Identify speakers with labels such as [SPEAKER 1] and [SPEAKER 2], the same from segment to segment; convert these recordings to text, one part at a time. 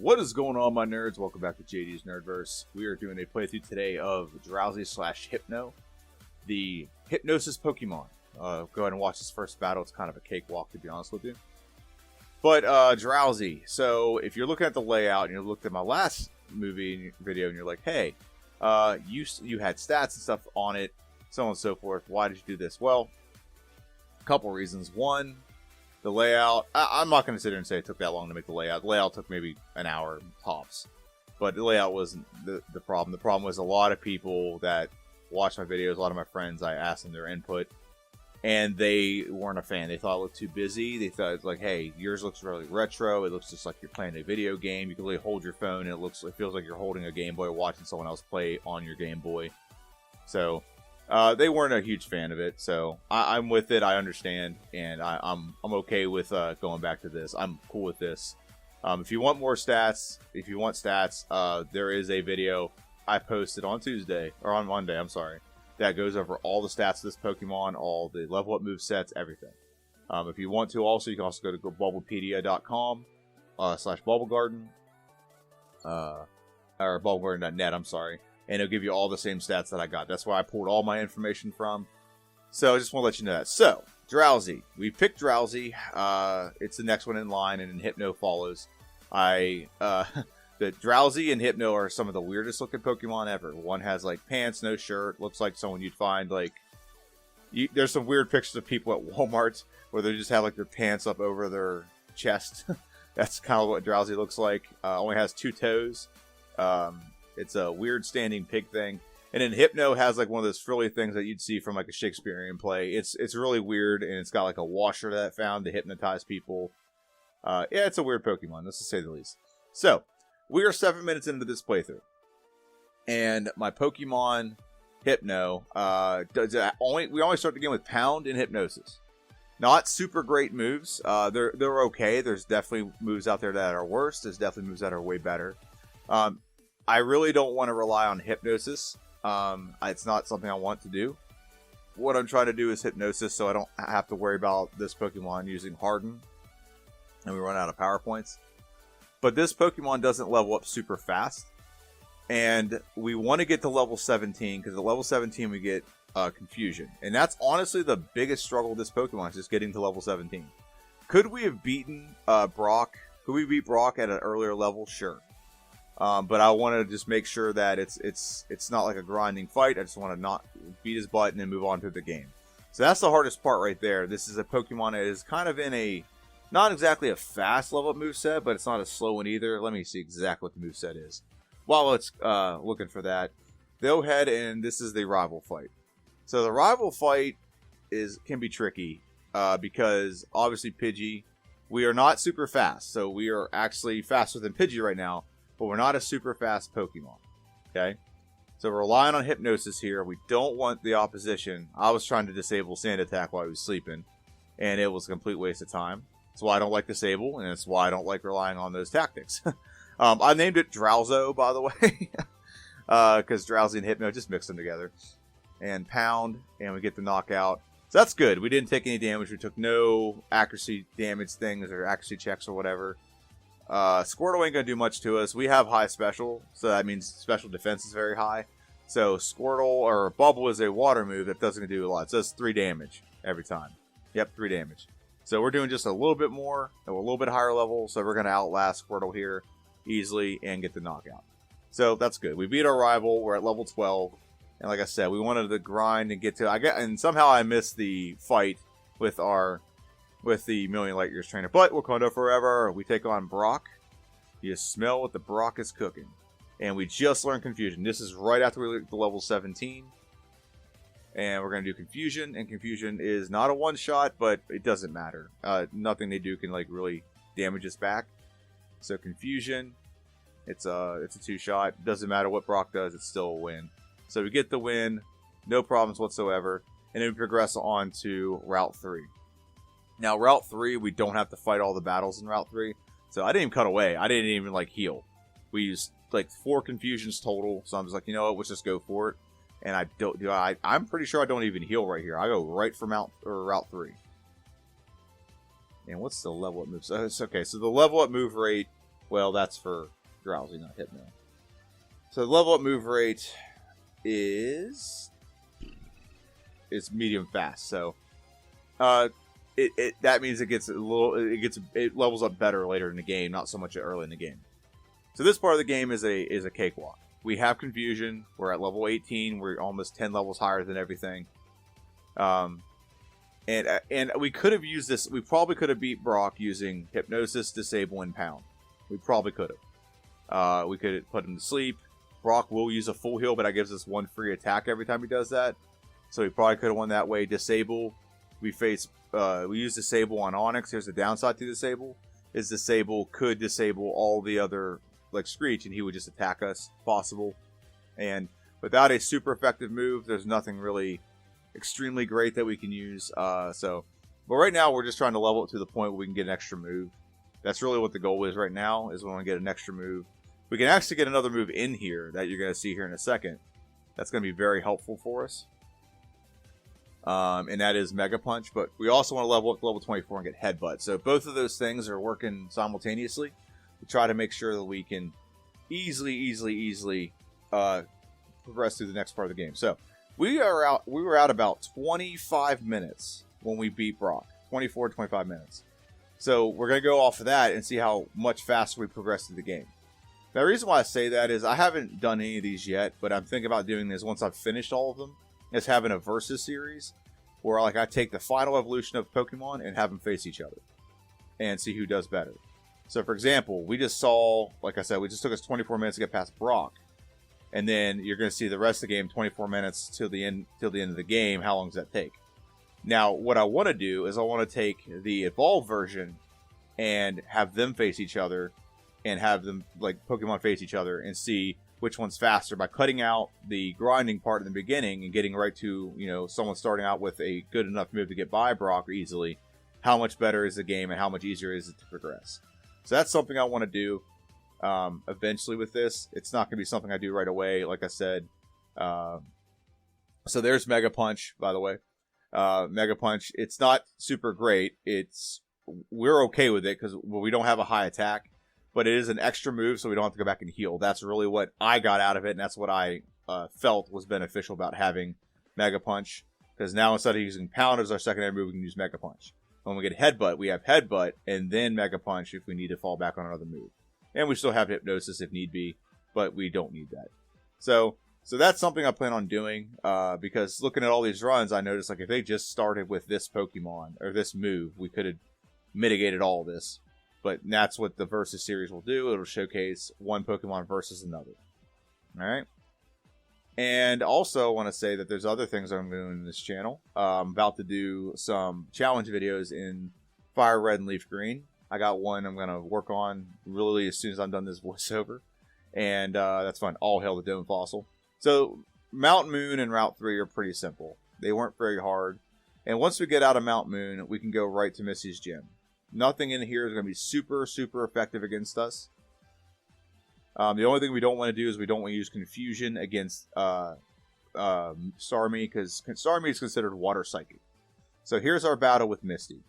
[SPEAKER 1] What is going on, my nerds? Welcome back to JD's Nerdverse. We are doing a playthrough today of Drowzee / Hypno, the Hypnosis Pokemon. Go ahead and watch this first battle. It's kind of a cakewalk, to be honest with you. But Drowzee. So if you're looking at the layout and you looked at my last movie video and you're like, hey, you had stats and stuff on it, so on and so forth. Why did you do this? Well, a couple reasons. One, the layout, I'm not going to sit here and say it took that long to make the layout. The layout took maybe an hour tops. But the layout wasn't the problem. The problem was a lot of people that watch my videos, a lot of my friends, I asked them their input, and they weren't a fan. They thought it looked too busy. They thought, it's like, hey, yours looks really retro. It looks just like you're playing a video game. You can really hold your phone, and it feels like you're holding a Game Boy or watching someone else play on your Game Boy. So they weren't a huge fan of it, so I'm with it. I understand, and I'm okay with going back to this. I'm cool with this. If you want more stats, there is a video I posted on Tuesday, or on Monday, I'm sorry, that goes over all the stats of this Pokemon, all the level up move sets, everything. If you want to also, you can also go to bubblepedia.com /bubblegarden, or bubblegarden.net, I'm sorry. And it'll give you all the same stats that I got. That's where I pulled all my information from. So I just want to let you know that. So, Drowzee. We picked Drowzee. It's the next one in line, and then Hypno follows. The Drowzee and Hypno are some of the weirdest looking Pokemon ever. One has like pants, no shirt. Looks like someone you'd find like... there's some weird pictures of people at Walmart where they just have like their pants up over their chest. That's kind of what Drowzee looks like. Only has 2 toes. It's a weird standing pig thing. And then Hypno has like one of those frilly things that you'd see from like a Shakespearean play. It's really weird, and it's got like a washer that it found to hypnotize people. Yeah, it's a weird Pokemon, let's just say the least. So, we are 7 minutes into this playthrough. And my Pokemon Hypno, we only start the game with Pound and Hypnosis. Not super great moves. They're okay. There's definitely moves out there that are worse. There's definitely moves that are way better. I really don't want to rely on Hypnosis. It's not something I want to do. What I'm trying to do is Hypnosis so I don't have to worry about this Pokemon using Harden. And we run out of power points. But this Pokemon doesn't level up super fast. And we want to get to level 17, because at level 17 we get Confusion. And that's honestly the biggest struggle of this Pokemon, is just getting to level 17. Could we have beaten Brock? Could we beat Brock at an earlier level? Sure. But I want to just make sure that it's not like a grinding fight. I just want to not beat his butt and then move on to the game. So that's the hardest part right there. This is a Pokemon that is kind of in a, not exactly a fast level up moveset, but it's not a slow one either. Let me see exactly what the moveset is. While it's looking for that, go ahead, and this is the rival fight. So the rival fight can be tricky because obviously Pidgey, we are not super fast. So we are actually faster than Pidgey right now. But we're not a super fast Pokemon, okay? So we're relying on Hypnosis here. We don't want the opposition. I was trying to disable Sand Attack while he was sleeping, and it was a complete waste of time. That's why I don't like Disable, and that's why I don't like relying on those tactics. I named it Drowzo, by the way, because Drowzee and Hypno, just mix them together. And Pound, and we get the knockout. So that's good. We didn't take any damage. We took no accuracy damage things or accuracy checks or whatever. Squirtle ain't gonna do much to us. We have high special, so that means special defense is very high. So Squirtle, or Bubble, is a water move that doesn't do a lot. It does 3 damage every time. Yep, 3 damage. So we're doing just a little bit more, at a little bit higher level, so we're gonna outlast Squirtle here easily and get the knockout. So that's good. We beat our rival. We're at level 12, and like I said, we wanted to grind and get to. And somehow I missed the fight with the Million Light Years trainer. But Wakanda forever. We take on Brock. You smell what the Brock is cooking. And we just learned Confusion. This is right after we get to level 17. And we're going to do Confusion. And Confusion is not a one-shot, but it doesn't matter. Nothing they do can like really damage us back. So Confusion, it's a 2-shot. Doesn't matter what Brock does, it's still a win. So we get the win. No problems whatsoever. And then we progress on to Route 3. Now, Route 3, we don't have to fight all the battles in Route 3. So I didn't even cut away. I didn't even, like, heal. We used, like, 4 Confusions total. So I'm just like, you know what, let's just go for it. And I'm pretty sure I don't even heal right here. I go right for Route 3. And what's the level up move? So it's okay, so the level up move rate Well, that's for Drowzee, not Hypno. So the level up move rate is medium fast. So that means it levels up better later in the game, not so much early in the game. So this part of the game is a cakewalk. We have confusion. We're at level 18. We're almost 10 levels higher than everything. And we could have used this. We probably could have beat Brock using Hypnosis, Disable, and Pound. We probably could have. We could have put him to sleep. Brock will use a full heal, but that gives us 1 free attack every time he does that. So we probably could have won that way. Disable. We use Disable on Onyx. Here's the downside to Disable. Is Disable could disable all the other, like Screech, and he would just attack us, possible. And without a super effective move, there's nothing really extremely great that we can use. But right now, we're just trying to level it to the point where we can get an extra move. That's really what the goal is right now, is we want to get an extra move. We can actually get another move in here that you're going to see here in a second. That's going to be very helpful for us. And that is Mega Punch. But we also want to level up to level 24 and get Headbutt. So both of those things are working simultaneously to try to make sure that we can easily progress through the next part of the game. So we were out about 25 minutes when we beat Brock. 25 minutes. So we're going to go off of that and see how much faster we progress through the game. Now, the reason why I say that is I haven't done any of these yet, but I'm thinking about doing this once I've finished all of them. Is having a versus series where like I take the final evolution of Pokemon and have them face each other and see who does better. So, for example, we just saw, like I said, we just took us 24 minutes to get past Brock. And then you're going to see the rest of the game, 24 minutes till the end of the game. How long does that take? Now, what I want to do is I want to take the evolved version and have them face each other and have them, like, Pokemon face each other and see which one's faster by cutting out the grinding part in the beginning and getting right to, you know, someone starting out with a good enough move to get by Brock easily. How much better is the game and how much easier is it to progress? So that's something I want to do eventually with this. It's not going to be something I do right away, like I said. So there's Mega Punch, by the way. Mega Punch, it's not super great. We're okay with it because we don't have a high attack, but it is an extra move, so we don't have to go back and heal. That's really what I got out of it, and that's what I felt was beneficial about having Mega Punch, because now instead of using Pound as our secondary move, we can use Mega Punch. When we get Headbutt, we have Headbutt and then Mega Punch if we need to fall back on another move. And we still have Hypnosis if need be, but we don't need that. So that's something I plan on doing, because looking at all these runs, I noticed like if they just started with this Pokemon or this move, we could have mitigated all this. But that's what the Versus series will do. It'll showcase one Pokemon versus another. Alright? And also I want to say that there's other things I'm doing in this channel. I'm about to do some challenge videos in Fire Red and Leaf Green. I got one I'm going to work on really as soon as I'm done this voiceover. And that's fun. All hail the Dome Fossil. So Mount Moon and Route 3 are pretty simple. They weren't very hard. And once we get out of Mount Moon, we can go right to Missy's Gym. Nothing in here is going to be super effective against us. The only thing we don't want to do is we don't want to use Confusion against Starmie, because Starmie is considered Water Psychic. So here's our battle with Misty.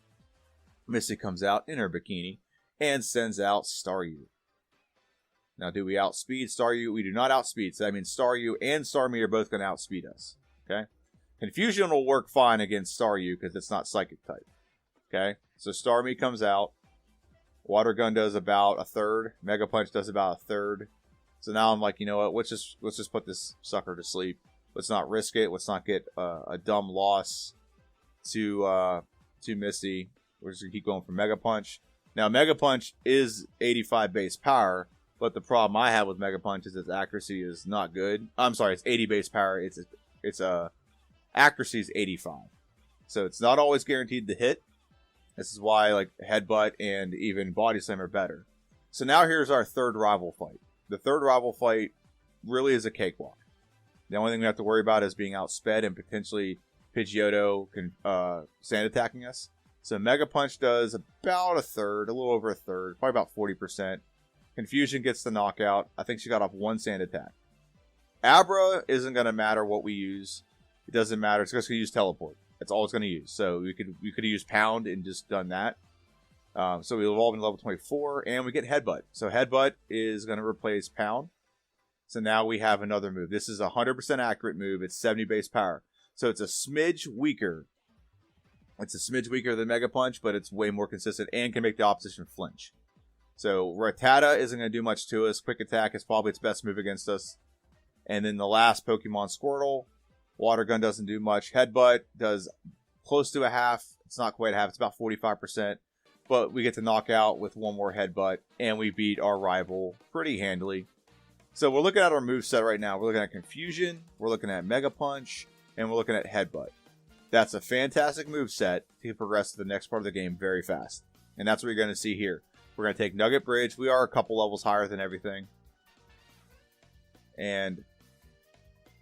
[SPEAKER 1] Misty comes out in her bikini and sends out Staryu. Now, do we outspeed Staryu? We do not outspeed. So that means Staryu and Starmie are both going to outspeed us. Okay? Confusion will work fine against Staryu because it's not Psychic type. Okay? So Starmie comes out. Water Gun does about a third. Mega Punch does about a third. So now I'm like, you know what? Let's just put this sucker to sleep. Let's not risk it. Let's not get a dumb loss to Misty. We're just gonna keep going for Mega Punch. Now Mega Punch is 85 base power, but the problem I have with Mega Punch is its accuracy is not good. I'm sorry, it's 80 base power. Its accuracy is 85, so it's not always guaranteed to hit. This is why like Headbutt and even Body Slam are better. So now here's our third rival fight. The third rival fight really is a cakewalk. The only thing we have to worry about is being outsped and potentially Pidgeotto sand attacking us. So Mega Punch does about a third, a little over a third, probably about 40%. Confusion gets the knockout. I think she got off one sand attack. Abra isn't going to matter what we use. It doesn't matter. It's just going to use Teleport. That's all it's going to use. So we could have used Pound and just done that. So we evolve into level 24, and we get Headbutt. So Headbutt is going to replace Pound. So now we have another move. This is a 100% accurate move. It's 70 base power. So it's a smidge weaker. It's a smidge weaker than Mega Punch, but it's way more consistent and can make the opposition flinch. So Rattata isn't going to do much to us. Quick Attack is probably its best move against us. And then the last Pokemon, Squirtle. Water Gun doesn't do much. Headbutt does close to a half. It's not quite a half. It's about 45%. But we get to knock out with one more Headbutt. And we beat our rival pretty handily. So we're looking at our moveset right now. We're looking at Confusion. We're looking at Mega Punch. And we're looking at Headbutt. That's a fantastic moveset to progress to the next part of the game very fast. And that's what you're going to see here. We're going to take Nugget Bridge. We are a couple levels higher than everything. And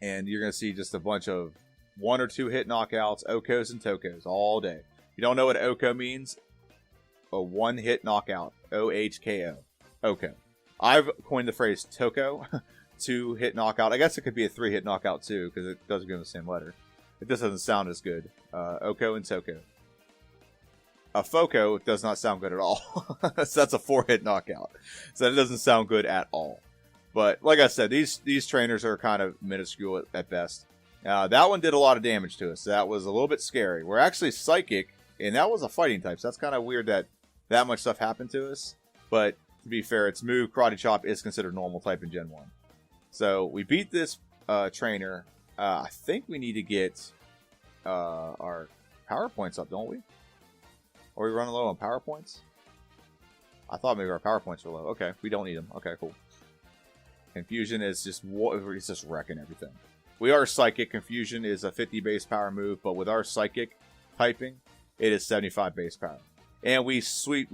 [SPEAKER 1] you're going to see just a bunch of 1 or 2 hit knockouts, Okos and Tokos all day. If you don't know what Oko means, a 1-hit knockout. O-H-K-O. Oko. I've coined the phrase Toko, 2-hit knockout. I guess it could be a 3-hit knockout too, because it does begin with the same letter. It just doesn't sound as good. Oko and Toko. A Foco does not sound good at all. So that's a 4-hit knockout. So that doesn't sound good at all. But like I said, these trainers are kind of minuscule at best. That one did a lot of damage to us. That was a little bit scary. We're actually Psychic, and that was a fighting type. So that's kind of weird that much stuff happened to us. But to be fair, its move, Karate Chop, is considered normal type in Gen 1. So we beat this trainer. I think we need to get our power points up, don't we? Are we running low on power points? I thought maybe our power points were low. Okay, we don't need them. Okay, cool. Confusion is just it's just wrecking everything. We are Psychic. Confusion is a 50 base power move, but with our Psychic typing, it is 75 base power. And we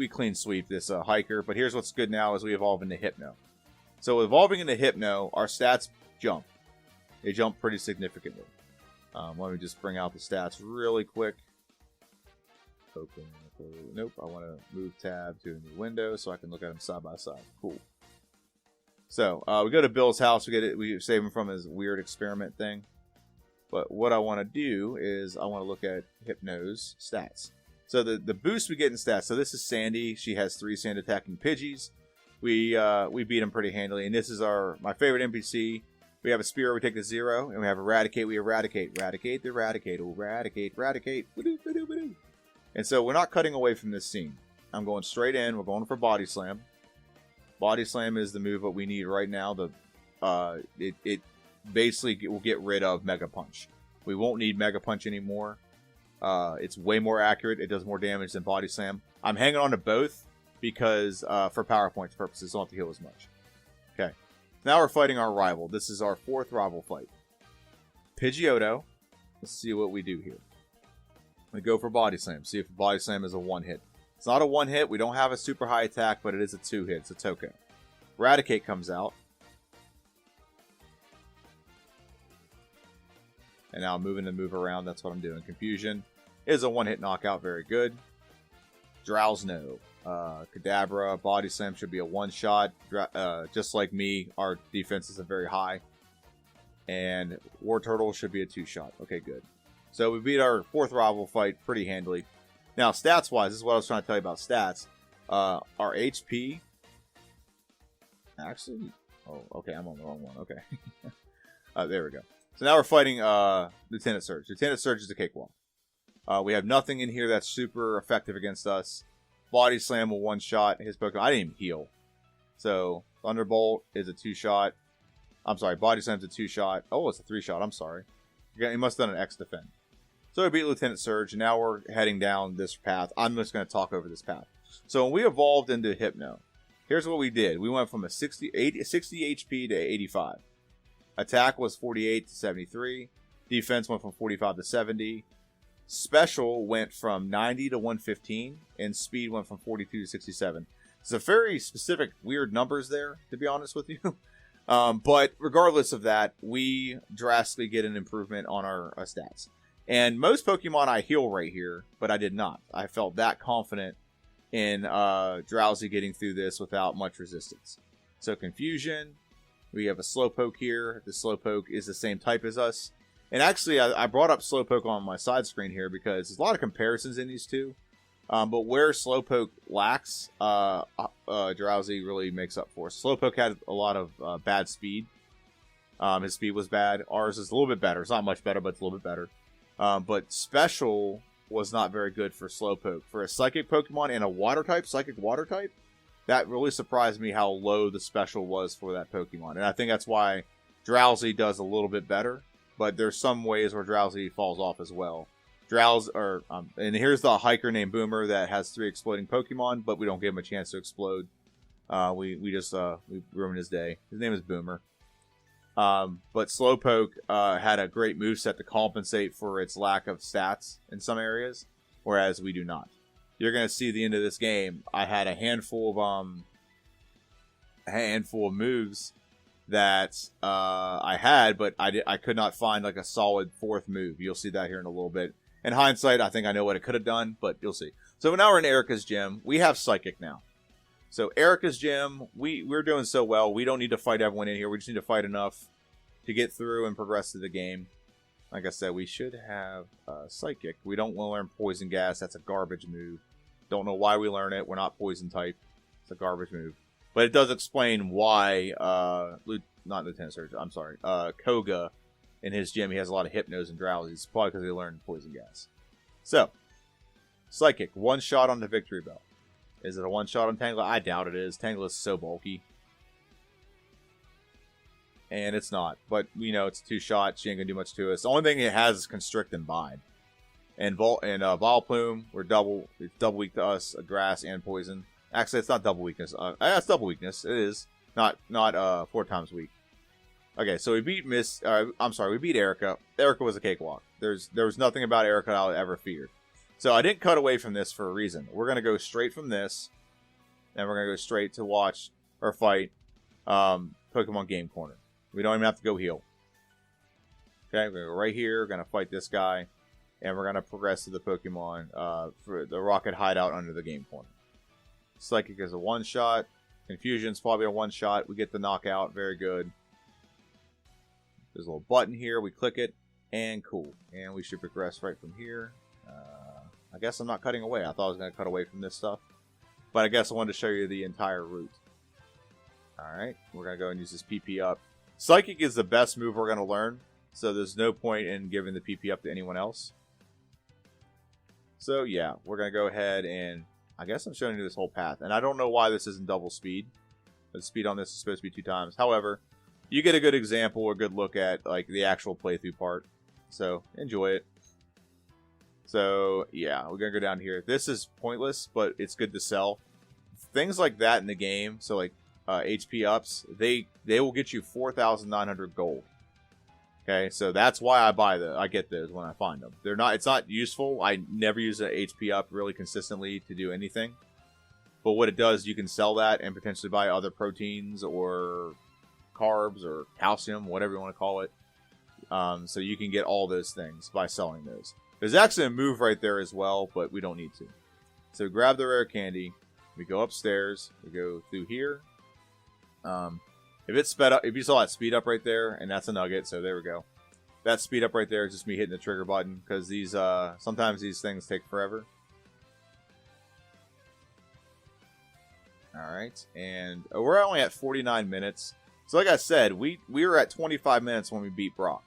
[SPEAKER 1] clean sweep this Hiker. But here's what's good now is we evolve into Hypno. So evolving into Hypno, our stats jump. They jump pretty significantly. Let me just bring out the stats really quick. Open. Nope, I want to move tab to a new window so I can look at them side by side. Cool. So we go to Bill's house. We save him from his weird experiment thing. But what I want to do is I want to look at Hypno's stats. So the boost we get in stats. So this is Sandy. She has 3 sand attacking Pidgeys. We beat him pretty handily. And this is my favorite NPC. We have a Spear, we take to 0, and we have Eradicate, we eradicate. Eradicate, eradicate, eradicate. And so we're not cutting away from this scene. I'm going straight in. We're going for Body Slam. Body Slam is the move that we need right now. It basically will get rid of Mega Punch. We won't need Mega Punch anymore. It's way more accurate. It does more damage than Body Slam. I'm hanging on to both because for power points purposes, don't have to heal as much. Okay. Now we're fighting our rival. This is our 4th rival fight. Pidgeotto. Let's see what we do here. We go for Body Slam. See if Body Slam is a 1-hit. It's not a 1-hit. We don't have a super high attack, but it is a 2-hit. It's a Toko. Eradicate comes out. And now I'm moving to move around. That's what I'm doing. Confusion is a 1-hit knockout. Very good. Drowzee. Kadabra. Body Slam should be a 1-shot. Just like me, our defense isn't very high. And War Turtle should be a 2-shot. Okay, good. So we beat our 4th rival fight pretty handily. Now, stats-wise, this is what I was trying to tell you about stats. Our HP... Actually... Oh, okay, I'm on the wrong one. Okay. There we go. So now we're fighting Lieutenant Surge. Lieutenant Surge is a cakewalk. We have nothing in here that's super effective against us. Body Slam will 1-shot his Pokemon. I didn't even heal. So, Thunderbolt is a 2-shot. I'm sorry, Body Slam's a 2-shot. Oh, it's a 3-shot. I'm sorry. He must have done an X defend. So we beat Lieutenant Surge, and now we're heading down this path. I'm just going to talk over this path. So when we evolved into Hypno, here's what we did. We went from a 60 HP to 85. Attack was 48 to 73. Defense went from 45 to 70. Special went from 90 to 115. And speed went from 42 to 67. It's a very specific, weird numbers there, to be honest with you. But regardless of that, we drastically get an improvement on our stats. And most Pokemon I heal right here, but I did not. I felt that confident in Drowzee getting through this without much resistance. So Confusion, we have a Slowpoke here. The Slowpoke is the same type as us. And actually, I brought up Slowpoke on my side screen here because there's a lot of comparisons in these two. But where Slowpoke lacks, Drowzee really makes up for. Slowpoke had a lot of bad speed. His speed was bad. Ours is a little bit better. It's not much better, but it's a little bit better. But Special was not very good for Slowpoke. For a Psychic Pokemon and a Water type, Psychic Water type, that really surprised me how low the Special was for that Pokemon. And I think that's why Drowzee does a little bit better. But there's some ways where Drowzee falls off as well. And here's the hiker named Boomer that has 3 exploding Pokemon, but we don't give him a chance to explode. We ruined his day. His name is Boomer. But Slowpoke had a great moveset to compensate for its lack of stats in some areas, whereas we do not. You're gonna see the end of this game. I had a handful of moves that I had, but I could not find like a solid 4th move. You'll see that here in a little bit. In hindsight, I think I know what it could have done, but you'll see. So now we're in Erica's gym. We have Psychic now. So Erica's gym, we're doing so well. We don't need to fight everyone in here. We just need to fight enough to get through and progress through the game. Like I said, we should have Psychic. We don't want to learn Poison Gas. That's a garbage move. Don't know why we learn it. We're not Poison type. It's a garbage move. But it does explain why, not Lieutenant Surgeon, I'm sorry, Koga, in his gym, he has a lot of Hypnos and Drowzee. It's probably because they learned Poison Gas. So, Psychic, 1 shot on the Victory Bell. Is it a 1 shot on Tangela? I doubt it is. Tangela is so bulky. And it's not. But, you know, it's 2 shots. She ain't going to do much to us. The only thing it has is Constrict and Bind. And Vileplume, it's double weak to us, Grass and Poison. Actually, it's not double weakness. It's double weakness. It is. Not 4 times weak. Okay, so we beat we beat Erica. Erica was a cakewalk. There was nothing about Erica I ever feared. So I didn't cut away from this for a reason. We're going to go straight from this, and we're going to go straight to watch or fight Pokemon Game Corner. We don't even have to go heal. Okay, we're going to go right here. We're going to fight this guy, and we're going to progress to the Pokemon for the Rocket Hideout under the Game Corner. Psychic is a 1-shot. Confusion's probably a 1-shot. We get the knockout. Very good. There's a little button here. We click it, and cool. And we should progress right from here. I guess I'm not cutting away. I thought I was going to cut away from this stuff. But I guess I wanted to show you the entire route. Alright, we're going to go and use this PP up. Psychic is the best move we're going to learn. So there's no point in giving the PP up to anyone else. So yeah, we're going to go ahead and... I guess I'm showing you this whole path. And I don't know why this isn't double speed. The speed on this is supposed to be 2 times. However, you get a good example or good look at like the actual playthrough part. So, enjoy it. So, yeah, we're going to go down here. This is pointless, but it's good to sell. Things like that in the game, so like HP ups, they will get you 4,900 gold. Okay, so that's why I get those when I find them. It's not useful. I never use an HP up really consistently to do anything. But what it does, you can sell that and potentially buy other proteins or carbs or calcium, whatever you want to call it. So you can get all those things by selling those. There's actually a move right there as well, but we don't need to. So grab the rare candy. We go upstairs. We go through here. If it's sped up, if you saw that speed up right there, and that's a nugget, so there we go. That speed up right there is just me hitting the trigger button, because these, sometimes these things take forever. Alright, and we're only at 49 minutes. So like I said, we were at 25 minutes when we beat Brock.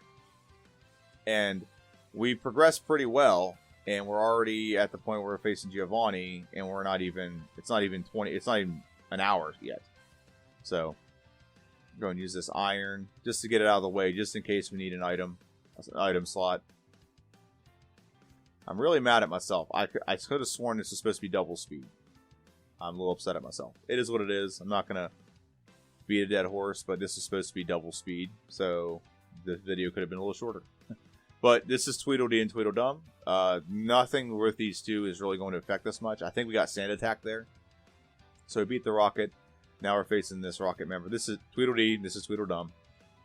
[SPEAKER 1] And we progressed pretty well, and we're already at the point where we're facing Giovanni, and we're not even, it's not even an hour yet. So... go and use this iron just to get it out of the way, just in case we need an item slot. I'm really mad at myself. I could have sworn this was supposed to be double speed. I'm a little upset at myself. It is what it is. I'm not gonna beat a dead horse, but this is supposed to be double speed, so the video could have been a little shorter. But this is Tweedledee and Tweedledum. Nothing with these two is really going to affect us much. I think we got Sand Attack there, so we beat the Rocket. Now we're facing this Rocket member. This is Tweedledee, this is Tweedledum.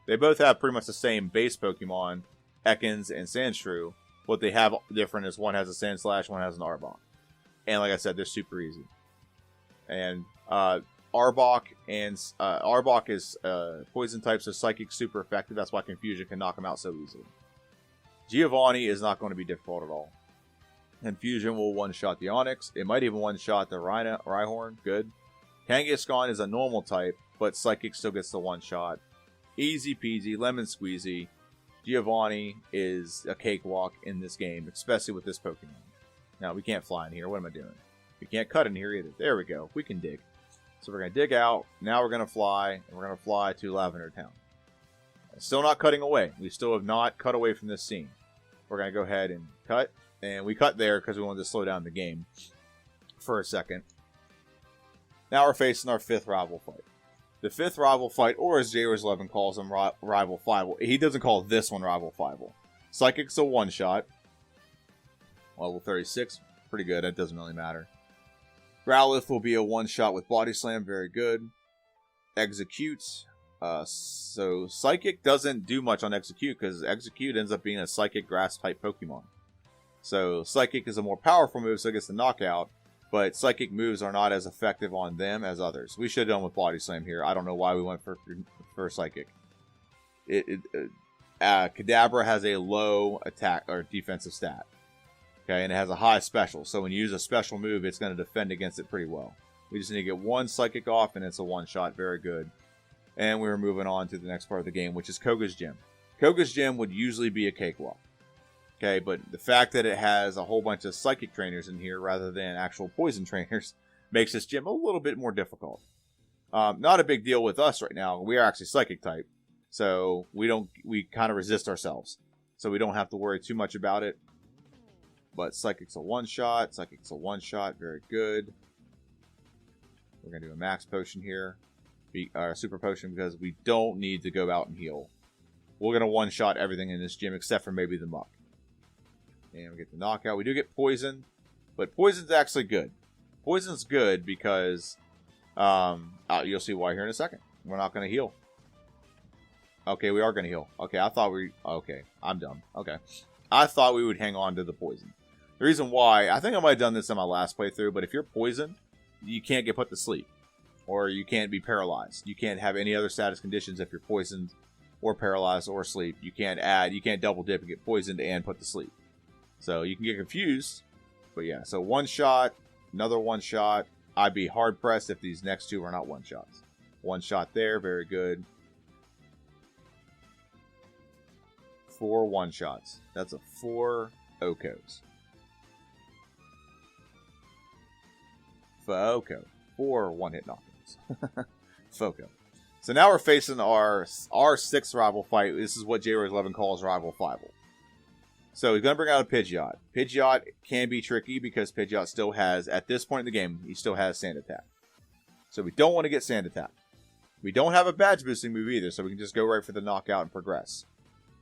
[SPEAKER 1] They both have pretty much the same base Pokemon, Ekans and Sandshrew. What they have different is one has a Sandslash, one has an Arbok. And like I said, they're super easy. And Arbok is poison type, so Psychic super effective. That's why Confusion can knock him out so easily. Giovanni is not going to be difficult at all. Confusion will one-shot the Onyx. It might even one-shot the Rhyhorn. Good. Kangaskhan is a normal type, but Psychic still gets the one-shot. Easy peasy, lemon squeezy. Giovanni is a cakewalk in this game, especially with this Pokemon. Now, we can't fly in here. What am I doing? We can't cut in here either. There we go. We can dig. So we're going to dig out. Now we're going to fly, and we're going to fly to Lavender Town. Still not cutting away. We still have not cut away from this scene. We're going to go ahead and cut. And we cut there because we wanted to slow down the game for a second. Now we're facing our 5th rival fight. The 5th rival fight, or as JRoyce11 calls him, Rival Fival. He doesn't call this one Rival Fival. Psychic's a one-shot. Level 36, pretty good. That doesn't really matter. Growlithe will be a one-shot with Body Slam. Very good. Execute. So Psychic doesn't do much on Execute because Execute ends up being a Psychic Grass-type Pokemon. So Psychic is a more powerful move, so it gets the knockout. But Psychic moves are not as effective on them as others. We should have done with Body Slam here. I don't know why we went for Psychic. Kadabra has a low attack or defensive stat. Okay, and it has a high special. So when you use a special move, it's going to defend against it pretty well. We just need to get one Psychic off, and it's a one-shot. Very good. And we're moving on to the next part of the game, which is Koga's Gym. Koga's Gym would usually be a cakewalk. Okay, but the fact that it has a whole bunch of Psychic trainers in here rather than actual Poison trainers makes this gym a little bit more difficult. Not a big deal with us right now. We are actually Psychic type, so we kind of resist ourselves. So we don't have to worry too much about it. But Psychic's a one-shot. Psychic's a one-shot. Very good. We're going to do a Max Potion here. Super Potion, because we don't need to go out and heal. We're going to one-shot everything in this gym except for maybe the Muck. And we get the knockout. We do get Poison, but Poison's actually good. Poison's good because you'll see why here in a second. We're not going to heal. Okay, we are going to heal. Okay, okay, I'm dumb. Okay. I thought we would hang on to the Poison. The reason why, I think I might have done this in my last playthrough, but if you're poisoned, you can't get put to sleep. Or you can't be paralyzed. You can't have any other status conditions if you're poisoned or paralyzed or asleep. You can't double dip and get poisoned and put to sleep. So you can get confused. But yeah, so one shot, another one shot. I'd be hard pressed if these next two are not one shots. One shot there, very good. 4 one shots. That's a 4 Okos. Foco. 4 one-hit knockouts. Foco. So now we're facing our 6th rival fight. This is what JRoyce11 calls Rival Fival. So he's going to bring out a Pidgeot. Pidgeot can be tricky because Pidgeot still has, at this point in the game, he still has Sand Attack. So we don't want to get Sand Attack. We don't have a badge boosting move either, so we can just go right for the knockout and progress.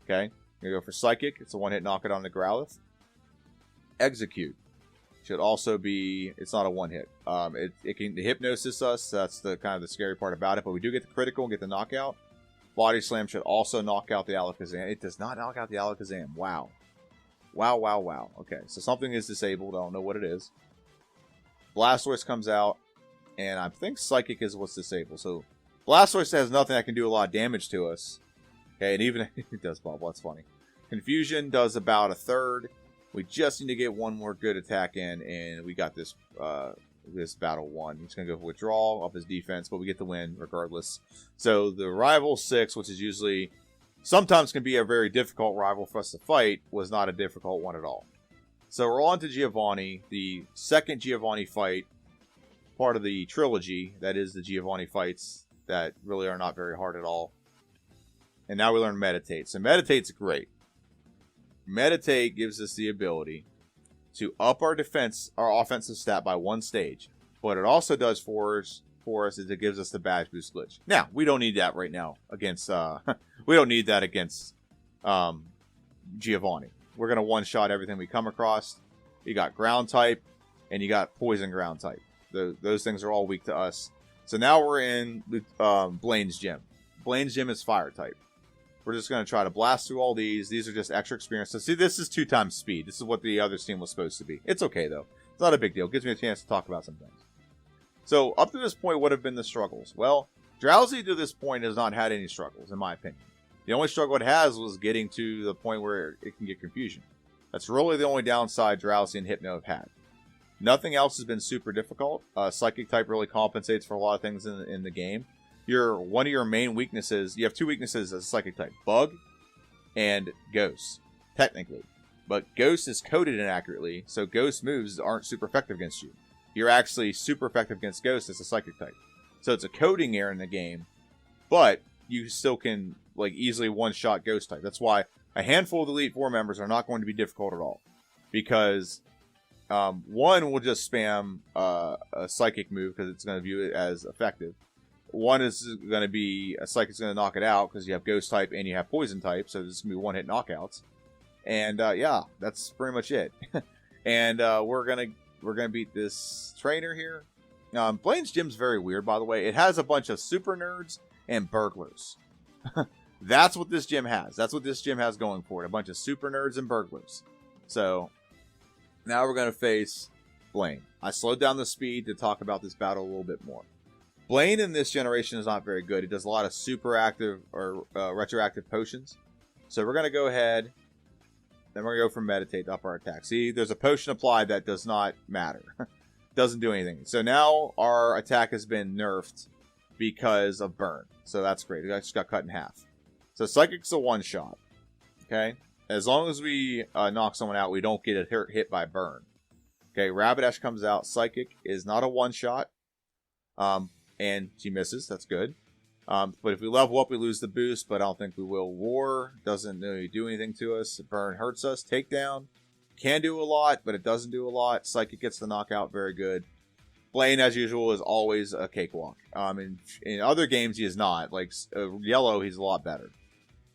[SPEAKER 1] Okay? We're going to go for Psychic. It's a one-hit knockout on the Growlithe. Execute. Should also be, it's not a one-hit. It can Hypnosis us. That's the kind of the scary part about it. But we do get the critical and get the knockout. Body Slam should also knock out the Alakazam. It does not knock out the Alakazam. Wow. Wow, wow, wow. Okay, so something is disabled. I don't know what it is. Blastoise comes out, and I think Psychic is what's disabled. So Blastoise has nothing that can do a lot of damage to us. Okay, and even it does bubble. That's funny. Confusion does about a third. We just need to get one more good attack in, and we got this this battle won. He's going to go for withdrawal off his defense, but we get the win regardless. So the rival 6, which is usually sometimes can be a very difficult rival for us to fight, was not a difficult one at all. So we're on to Giovanni, the second Giovanni fight, part of the trilogy. That is the Giovanni fights that really are not very hard at all. And now we learn Meditate. So Meditate's great. Meditate gives us the ability to up our defense, our offensive stat by 1 stage. What it also does for us is it gives us the badge boost glitch. Now, we don't need that right now against we don't need that against Giovanni. We're gonna one-shot everything we come across. You got ground type and you got poison ground type. Those things are all weak to us. So now we're in Blaine's gym. Blaine's gym is fire type. We're just going to try to blast through all these. These are just extra experience. So see, this is 2 times speed. This is what the other team was supposed to be. It's okay, though. It's not a big deal. It gives me a chance to talk about some things. So up to this point, what have been the struggles? Well, Drowzee to this point has not had any struggles, in my opinion. The only struggle it has was getting to the point where it can get confusion. That's really the only downside Drowzee and Hypno have had. Nothing else has been super difficult. Psychic type really compensates for a lot of things in the game. One of your main weaknesses, you have 2 weaknesses as a Psychic type. Bug and Ghost, technically. But Ghost is coded inaccurately, so Ghost moves aren't super effective against you. You're actually super effective against Ghost as a Psychic type. So it's a coding error in the game, but you still can like easily one-shot Ghost type. That's why a handful of the Elite Four members are not going to be difficult at all. Because one will just spam a Psychic move because it's going to view it as effective. One is going to be a Psychic's going to knock it out because you have Ghost type and you have Poison type, so this is going to be one-hit knockouts. And yeah, that's pretty much it. And we're gonna beat this trainer here. Blaine's gym's very weird, by the way. It has a bunch of super nerds and burglars. That's what this gym has. That's what this gym has going for it. A bunch of super nerds and burglars. So now we're gonna face Blaine. I slowed down the speed to talk about this battle a little bit more. Blaine in this generation is not very good. He does a lot of super active or retroactive potions. So we're gonna go ahead. Then we're going to go for Meditate to up our attack. See, there's a potion applied that does not matter. Doesn't do anything. So now our attack has been nerfed because of Burn. So that's great. It just got cut in half. So Psychic's a one-shot. Okay? As long as we knock someone out, we don't get hit by Burn. Okay, Rapidash comes out. Psychic is not a one-shot. And she misses. That's good. But if we level up, we lose the boost, but I don't think we will. Roar doesn't really do anything to us. Burn hurts us. Takedown can do a lot, but it doesn't do a lot. Psychic gets the knockout. Very good. Blaine, as usual, is always a cakewalk. In other games, he is not. Like Yellow, he's a lot better.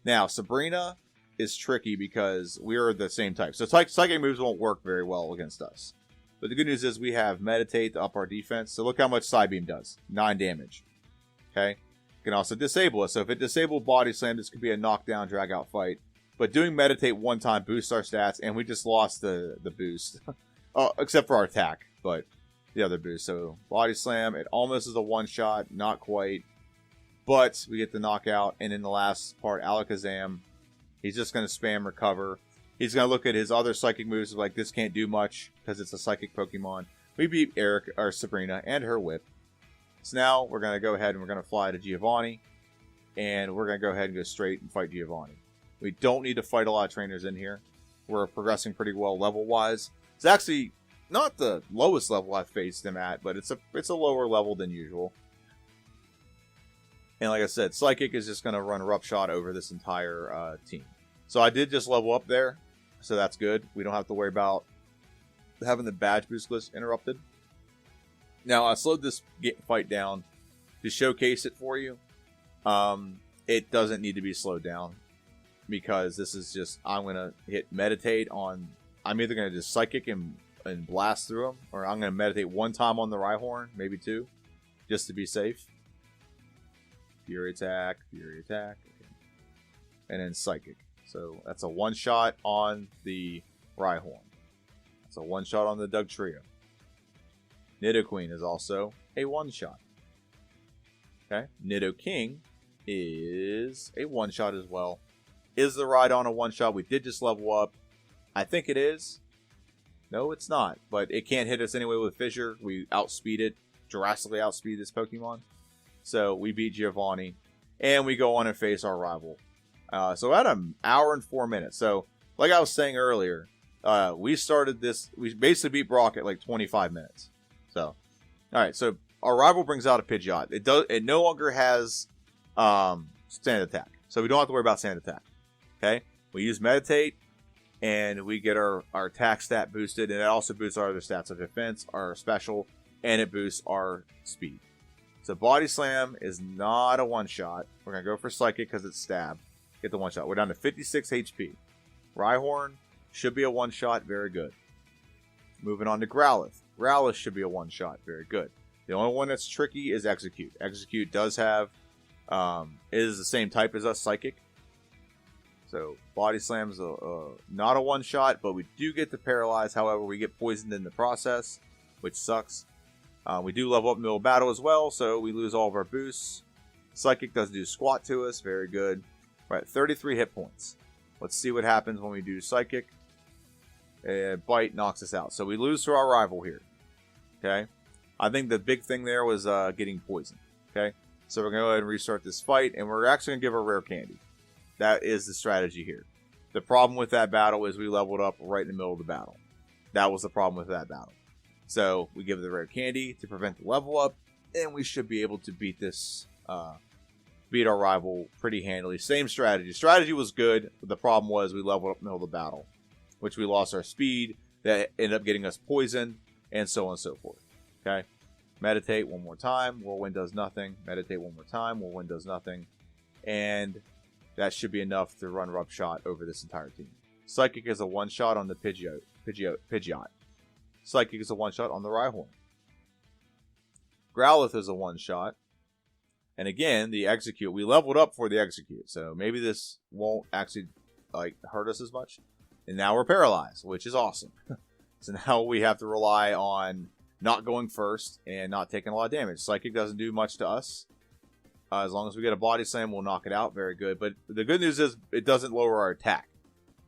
[SPEAKER 1] Now, Sabrina is tricky because we're the same type. So Psychic moves won't work very well against us. But the good news is we have Meditate to up our defense. So look how much Psybeam does. 9 damage. Okay? Can also disable us. So if it disabled Body Slam, this could be a knockdown, drag out fight. But doing Meditate one time boosts our stats, and we just lost the boost. Except for our attack, but the other boost. So Body Slam, it almost is a one shot, not quite. But we get the knockout, and in the last part, Alakazam, he's just going to spam Recover. He's going to look at his other Psychic moves like this can't do much because it's a Psychic Pokemon. We beat Sabrina and her Whip. So now we're going to go ahead and we're going to fly to Giovanni. And we're going to go ahead and go straight and fight Giovanni. We don't need to fight a lot of trainers in here. We're progressing pretty well level-wise. It's actually not the lowest level I've faced him at, but it's a lower level than usual. And like I said, Psychic is just going to run Rough Shot over this entire team. So I did just level up there, so that's good. We don't have to worry about having the badge boost list interrupted. Now, I slowed this fight down to showcase it for you. It doesn't need to be slowed down because this is just, I'm going to hit Meditate on, I'm either going to just Psychic and blast through them, or I'm going to Meditate one time on the Rhyhorn, maybe 2, just to be safe. Fury Attack, okay. And then Psychic. So that's a one-shot on the Rhyhorn. That's a one-shot on the Dugtrio. Nidoqueen is also a one-shot. Okay. Nidoking is a one-shot as well. Is the Rhydon a one-shot? We did just level up. I think it is. No, it's not. But it can't hit us anyway with Fissure. We outspeed it. Drastically outspeed this Pokemon. So we beat Giovanni. And we go on and face our rival. So at an hour and 4 minutes. So, like I was saying earlier, we started this. We basically beat Brock at like 25 minutes. So, alright, so our rival brings out a Pidgeot. It no longer has standard attack. So we don't have to worry about standard attack. Okay? We use Meditate, and we get our attack stat boosted, and it also boosts our other stats of defense, our special, and it boosts our speed. So Body Slam is not a one-shot. We're going to go for Psychic because it's Stab. Get the one-shot. We're down to 56 HP. Rhyhorn should be a one-shot. Very good. Moving on to Growlithe. Growlithe should be a one-shot. Very good. The only one that's tricky is Execute. Execute does have, is the same type as us, Psychic. So Body Slam's not a one-shot, but we do get to Paralyze. However, we get poisoned in the process, which sucks. We do level up in the middle of battle as well, so we lose all of our boosts. Psychic doesn't do squat to us. Very good. Right, 33 hit points. Let's see what happens when we do Psychic. Bite knocks us out. So we lose to our rival here. Okay. I think the big thing there was getting poisoned. Okay. So we're going to go ahead and restart this fight, and we're actually going to give her rare candy. That is the strategy here. The problem with that battle is we leveled up right in the middle of the battle. That was the problem with that battle. So we give the rare candy to prevent the level up, and we should be able to beat this, beat our rival pretty handily. Same strategy. Strategy was good, but the problem was we leveled up in the middle of the battle, which we lost our speed. That ended up getting us poisoned, and so on and so forth. Okay. Meditate one more time. Whirlwind does nothing. Meditate one more time. Whirlwind does nothing. And that should be enough to run Rub Shot over this entire team. Psychic is a one-shot on the Pidgeot. Psychic is a one-shot on the Rhyhorn. Growlithe is a one-shot. And again, the Execute. We leveled up for the Execute. So maybe this won't actually hurt us as much. And now we're paralyzed, which is awesome. So now we have to rely on not going first and not taking a lot of damage. Psychic doesn't do much to us. As long as we get a Body Slam, we'll knock it out. Very good. But the good news is it doesn't lower our attack.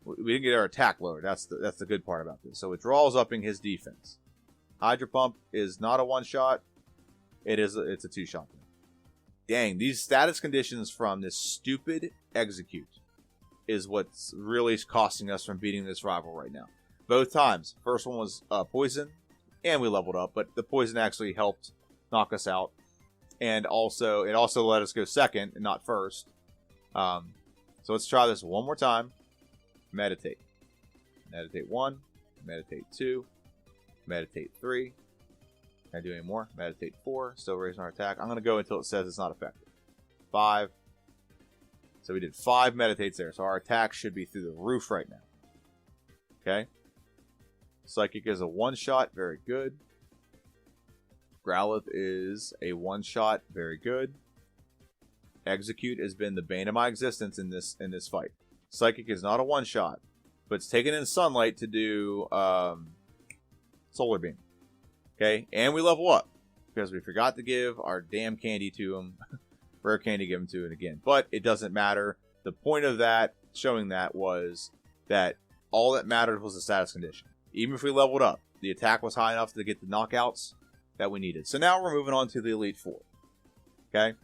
[SPEAKER 1] We didn't get our attack lowered. That's the good part about this. So Withdrawal's upping his defense. Hydro Pump is not a one-shot. It's a two-shot. Dang, these status conditions from this stupid Execute is what's really costing us from beating this rival right now. Both times. First one was Poison. And we leveled up, but the poison actually helped knock us out. And also, it also let us go second and not first. So let's try this one more time. Meditate. Meditate 1. Meditate 2. Meditate 3. Can I do any more? Meditate 4. Still raising our attack. I'm going to go until it says it's not effective. 5. So we did 5 meditates there. So our attack should be through the roof right now. Okay. Psychic is a one-shot, very good. Growlithe is a one-shot, very good. Execute has been the bane of my existence in this fight. Psychic is not a one-shot, but it's taken in sunlight to do Solar Beam. Okay, and we level up because we forgot to give our damn candy to him. Rare candy, give him to it again. But it doesn't matter. The point of that, showing that, was that all that mattered was the status condition. Even if we leveled up, the attack was high enough to get the knockouts that we needed. So now we're moving on to the Elite Four. Okay?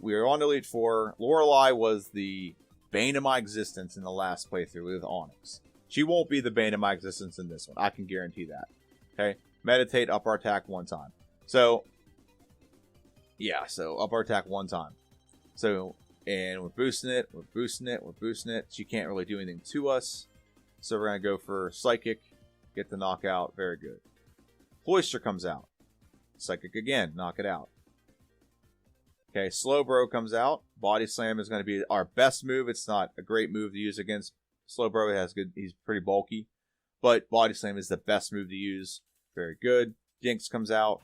[SPEAKER 1] We are on to Elite Four. Lorelei was the bane of my existence in the last playthrough with Onyx. She won't be the bane of my existence in this one. I can guarantee that. Okay? Meditate, up our attack one time. So, yeah, so up our attack one time. So, and we're boosting it, we're boosting it, we're boosting it. She can't really do anything to us. So we're going to go for Psychic. Get the knockout. Very good. Cloyster comes out. Psychic again. Knock it out. Okay, Slowbro comes out. Body Slam is going to be our best move. It's not a great move to use against Slowbro. He's pretty bulky. But Body Slam is the best move to use. Very good. Jinx comes out.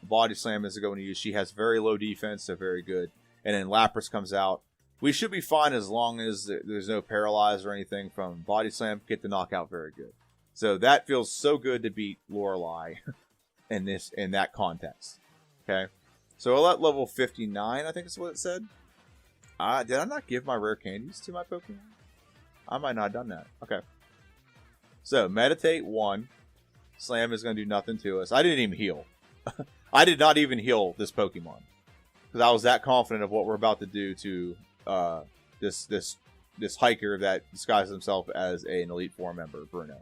[SPEAKER 1] Body Slam is going to use. She has very low defense, so very good. And then Lapras comes out. We should be fine as long as there's no paralyze or anything from Body Slam. Get the knockout. Very good. So that feels so good to beat Lorelei in that context. Okay. So at level 59, I think is what it said. Did I not give my rare candies to my Pokemon? I might not have done that. Okay. So Meditate 1. Slam is going to do nothing to us. I didn't even heal. I did not even heal this Pokemon. Because I was that confident of what we're about to do to this hiker that disguises himself as an Elite Four member, Bruno.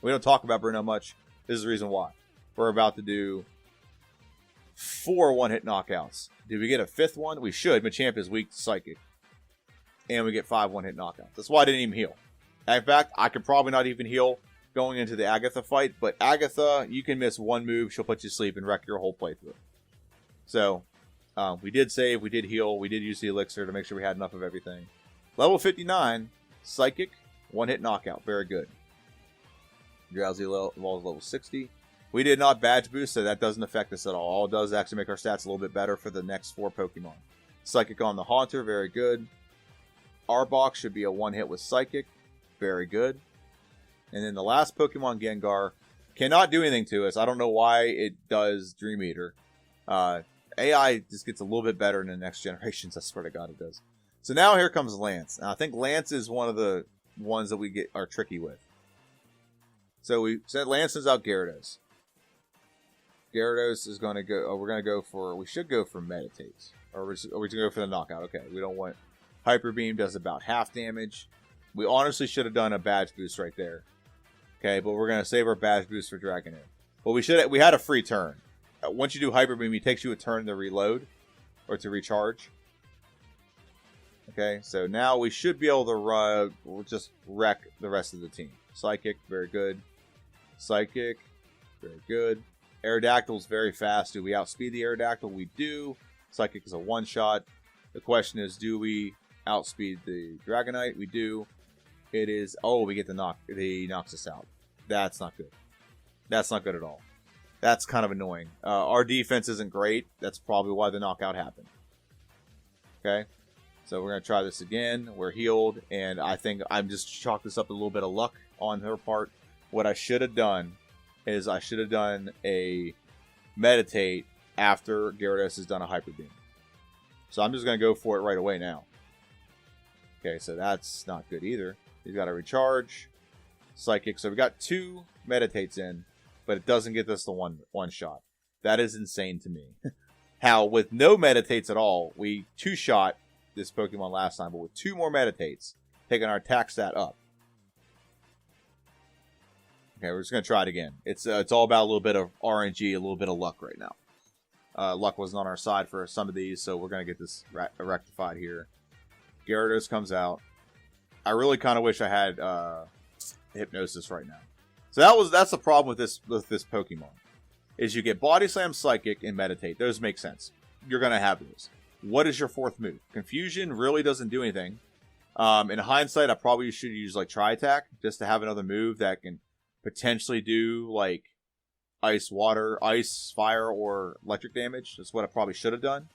[SPEAKER 1] We don't talk about Bruno much. This is the reason why. We're about to do 4 one-hit knockouts. Did we get a 5th one? We should. Machamp is weak to Psychic. And we get 5 one-hit knockouts. That's why I didn't even heal. In fact, I could probably not even heal going into the Agatha fight. But Agatha, you can miss one move. She'll put you to sleep and wreck your whole playthrough. So, we did save. We did heal. We did use the elixir to make sure we had enough of everything. Level 59, Psychic, one-hit knockout. Very good. Drowzee evolves level 60. We did not badge boost, so that doesn't affect us at all. All it does is actually make our stats a little bit better for the next 4 Pokemon. Psychic on the Haunter, very good. Arbok should be a one-hit with Psychic, very good. And then the last Pokemon, Gengar, cannot do anything to us. I don't know why it does Dream Eater. AI just gets a little bit better in the next generations, I swear to God it does. So now here comes Lance. Now, I think Lance is one of the ones that we are tricky with. So we said Lance sends out Gyarados. Gyarados is going to go... Oh, we're going to go for... We should go for Meditates. Or are we going to go for the knockout? Okay, we don't want... Hyper Beam does about half damage. We honestly should have done a badge boost right there. Okay, but we're going to save our badge boost for Dragonair. But we had a free turn. Once you do Hyper Beam, it takes you a turn to reload. Or to recharge. Okay, so now we should be able to we'll just wreck the rest of the team. Psychic, very good. Psychic, very good. Aerodactyl's very fast. Do we outspeed the Aerodactyl? We do. Psychic is a one-shot. The question is, do we outspeed the Dragonite? We do. It is... Oh, we get the knock. He knocks us out. That's not good. That's not good at all. That's kind of annoying. Our defense isn't great. That's probably why the knockout happened. Okay. So we're going to try this again. We're healed. And I think I'm just chalk this up a little bit of luck on her part. What I should have done is I should have done a Meditate after Gyarados has done a Hyper Beam. So I'm just going to go for it right away now. Okay, so that's not good either. He's got to recharge. Psychic. So we got 2 Meditates in, but it doesn't get us the one shot. That is insane to me. How with no Meditates at all, we 2-shot this Pokemon last time, but with 2 more Meditates, taking our attack stat up. Okay, we're just going to try it again. It's all about a little bit of RNG, a little bit of luck right now. Luck wasn't on our side for some of these, so we're going to get this rectified here. Gyarados comes out. I really kind of wish I had Hypnosis right now. So that's the problem with this Pokemon. Is you get Body Slam, Psychic, and Meditate. Those make sense. You're going to have those. What is your 4th move? Confusion really doesn't do anything. In hindsight, I probably should use like Tri-Attack just to have another move that can potentially do like ice, fire, or electric damage. That's what I probably should have done.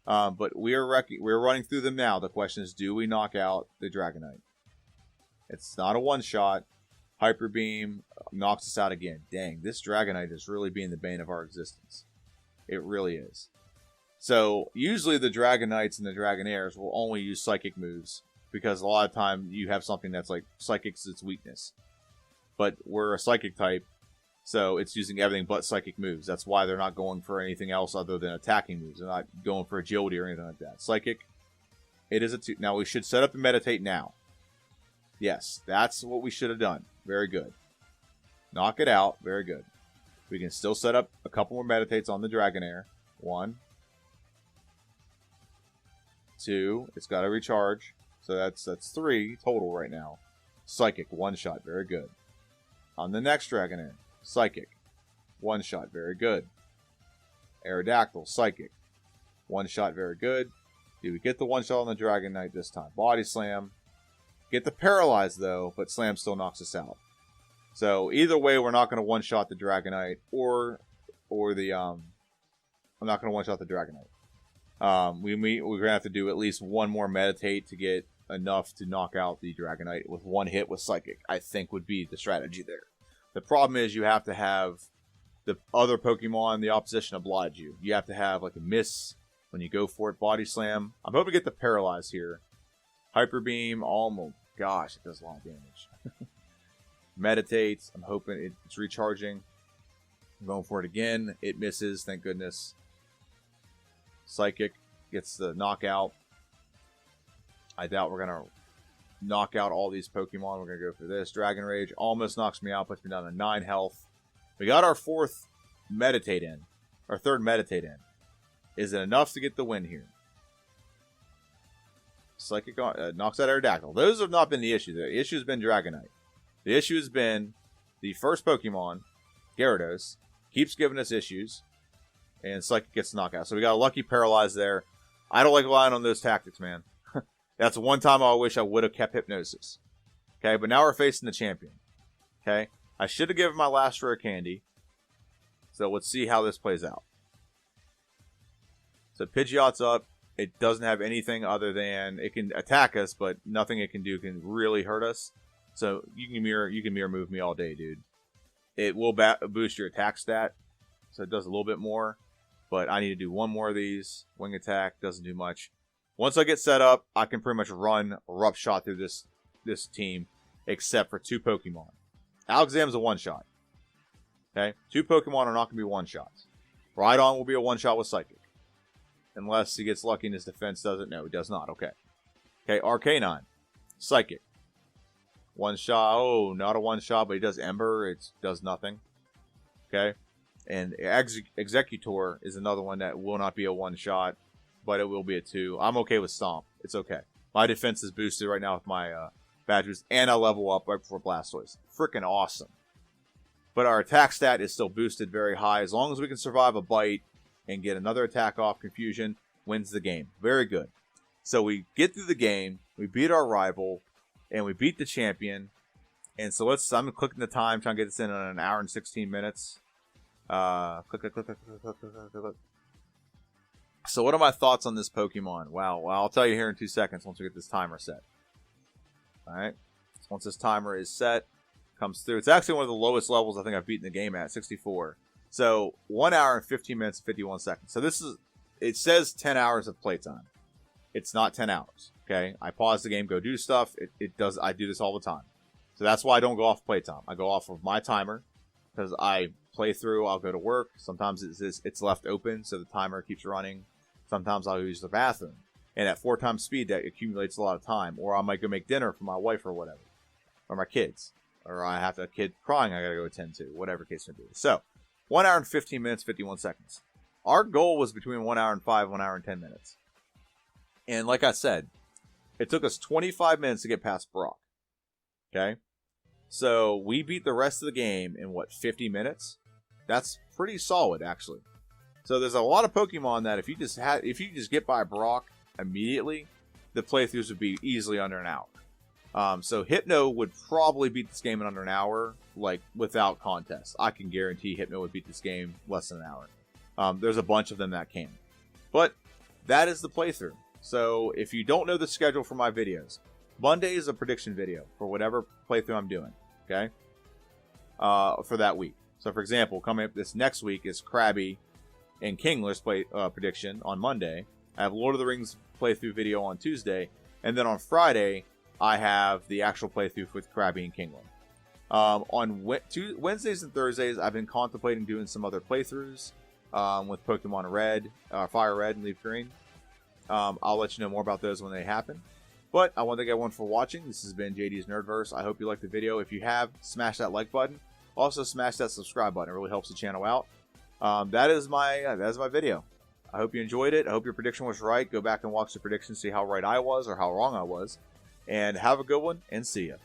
[SPEAKER 1] But we're running through them now. The question is, do we knock out the Dragonite? It's not a one-shot. Hyper Beam knocks us out again. Dang, this Dragonite is really being the bane of our existence. It really is. So, usually the Dragonites and the Dragonairs will only use Psychic moves, because a lot of time you have something that's like Psychic's its weakness. But we're a Psychic type, so it's using everything but Psychic moves. That's why they're not going for anything else other than attacking moves. They're not going for agility or anything like that. Psychic, it is a 2. Now, we should set up the Meditate now. Yes, that's what we should have done. Very good. Knock it out. Very good. We can still set up a couple more Meditates on the Dragonair. 1. 2. It's got to recharge. So that's 3 total right now. Psychic, 1-shot. Very good. On the next Dragonair. Psychic. 1-shot. Very good. Aerodactyl. Psychic. 1-shot. Very good. Did we get the 1-shot on the Dragonite this time? Body Slam. Get the Paralyze, though, but Slam still knocks us out. So, either way, we're not going to one-shot the Dragonite, or the, I'm not going to one-shot the Dragonite. We're going to have to do at least one more Meditate to get enough to knock out the Dragonite with 1 hit with Psychic, I think would be the strategy there. The problem is you have to have the other Pokemon, the opposition, oblige you. You have to have, like, a miss when you go for it, Body Slam. I'm hoping to get the Paralyze here. Hyper Beam, oh my gosh, it does a lot of damage. Meditates, I'm hoping it's recharging. I'm going for it again. It misses, thank goodness. Psychic gets the knockout. I doubt we're going to knock out all these Pokemon. We're going to go for this. Dragon Rage almost knocks me out, puts me down to 9 health. We got our 4th Meditate in. Our 3rd Meditate in. Is it enough to get the win here? Psychic knocks out Aerodactyl. Those have not been the issue. The issue has been Dragonite. The issue has been the first Pokemon, Gyarados, keeps giving us issues, and Psychic gets knocked out. So we got a lucky Paralyze there. I don't like relying on those tactics, man. That's one time I wish I would have kept Hypnosis. Okay, but now we're facing the champion. Okay, I should have given my last rare candy. So let's see how this plays out. So Pidgeot's up. It doesn't have anything other than it can attack us, but nothing it can do can really hurt us. So you can mirror move me all day, dude. It will boost your attack stat, so it does a little bit more. But I need to do one more of these. Wing attack doesn't do much. Once I get set up, I can pretty much run Rough Shot through this team, except for 2 Pokemon. Alakazam's a one-shot. Okay? 2 Pokemon are not going to be one-shots. Rhydon will be a one-shot with Psychic. Unless he gets lucky and his defense doesn't. No, he does not. Okay. Okay, Arcanine. Psychic. One-shot. Oh, not a one-shot, but he does Ember. It does nothing. Okay? And Executor is another one that will not be a one-shot, but it will be a 2. I'm okay with Stomp. It's okay. My defense is boosted right now with my Badgers, and I level up right before Blastoise. Freaking awesome. But our attack stat is still boosted very high. As long as we can survive a bite and get another attack off, Confusion wins the game. Very good. So we get through the game, we beat our rival, and we beat the champion. And so I'm clicking the time, trying to get this in 1 hour and 16 minutes. Click. So what are my thoughts on this Pokemon? Wow, well, I'll tell you here in 2 seconds once we get this timer set. Alright, once this timer is set, comes through. It's actually one of the lowest levels I think I've beaten the game at, 64. So 1 hour and 15 minutes and 51 seconds. So it says 10 hours of playtime. It's not 10 hours, okay? I pause the game, go do stuff. I do this all the time. So that's why I don't go off playtime. I go off of my timer because I play through, I'll go to work. Sometimes it's left open so the timer keeps running. Sometimes I'll use the bathroom. And at 4 times speed, that accumulates a lot of time. Or I might go make dinner for my wife or whatever. Or my kids. Or I have a kid crying I gotta go attend to. Whatever case may be. So, 1 hour and 15 minutes, 51 seconds. Our goal was between 1 hour and 1 hour and 10 minutes. And like I said, it took us 25 minutes to get past Brock. Okay? So, we beat the rest of the game in, 50 minutes? That's pretty solid, actually. So there's a lot of Pokemon that if you just get by Brock immediately, the playthroughs would be easily under an hour. So Hypno would probably beat this game in under an hour, like without contest. I can guarantee Hypno would beat this game less than an hour. There's a bunch of them that can. But that is the playthrough. So if you don't know the schedule for my videos, Monday is a prediction video for whatever playthrough I'm doing. Okay, for that week. So for example, coming up this next week is Krabby and Kingler's prediction on Monday. I have Lord of the Rings playthrough video on Tuesday. And then on Friday, I have the actual playthrough with Krabby and Kingler. On Wednesdays and Thursdays, I've been contemplating doing some other playthroughs with Pokemon Red, Fire Red, and Leaf Green. I'll let you know more about those when they happen. But I want to thank everyone for watching. This has been JD's Nerdverse. I hope you liked the video. If you have, smash that like button. Also, smash that subscribe button. It really helps the channel out. That is my video. I hope you enjoyed it. I hope your prediction was right. Go back and watch the prediction, see how right I was or how wrong I was. And have a good one, and see ya.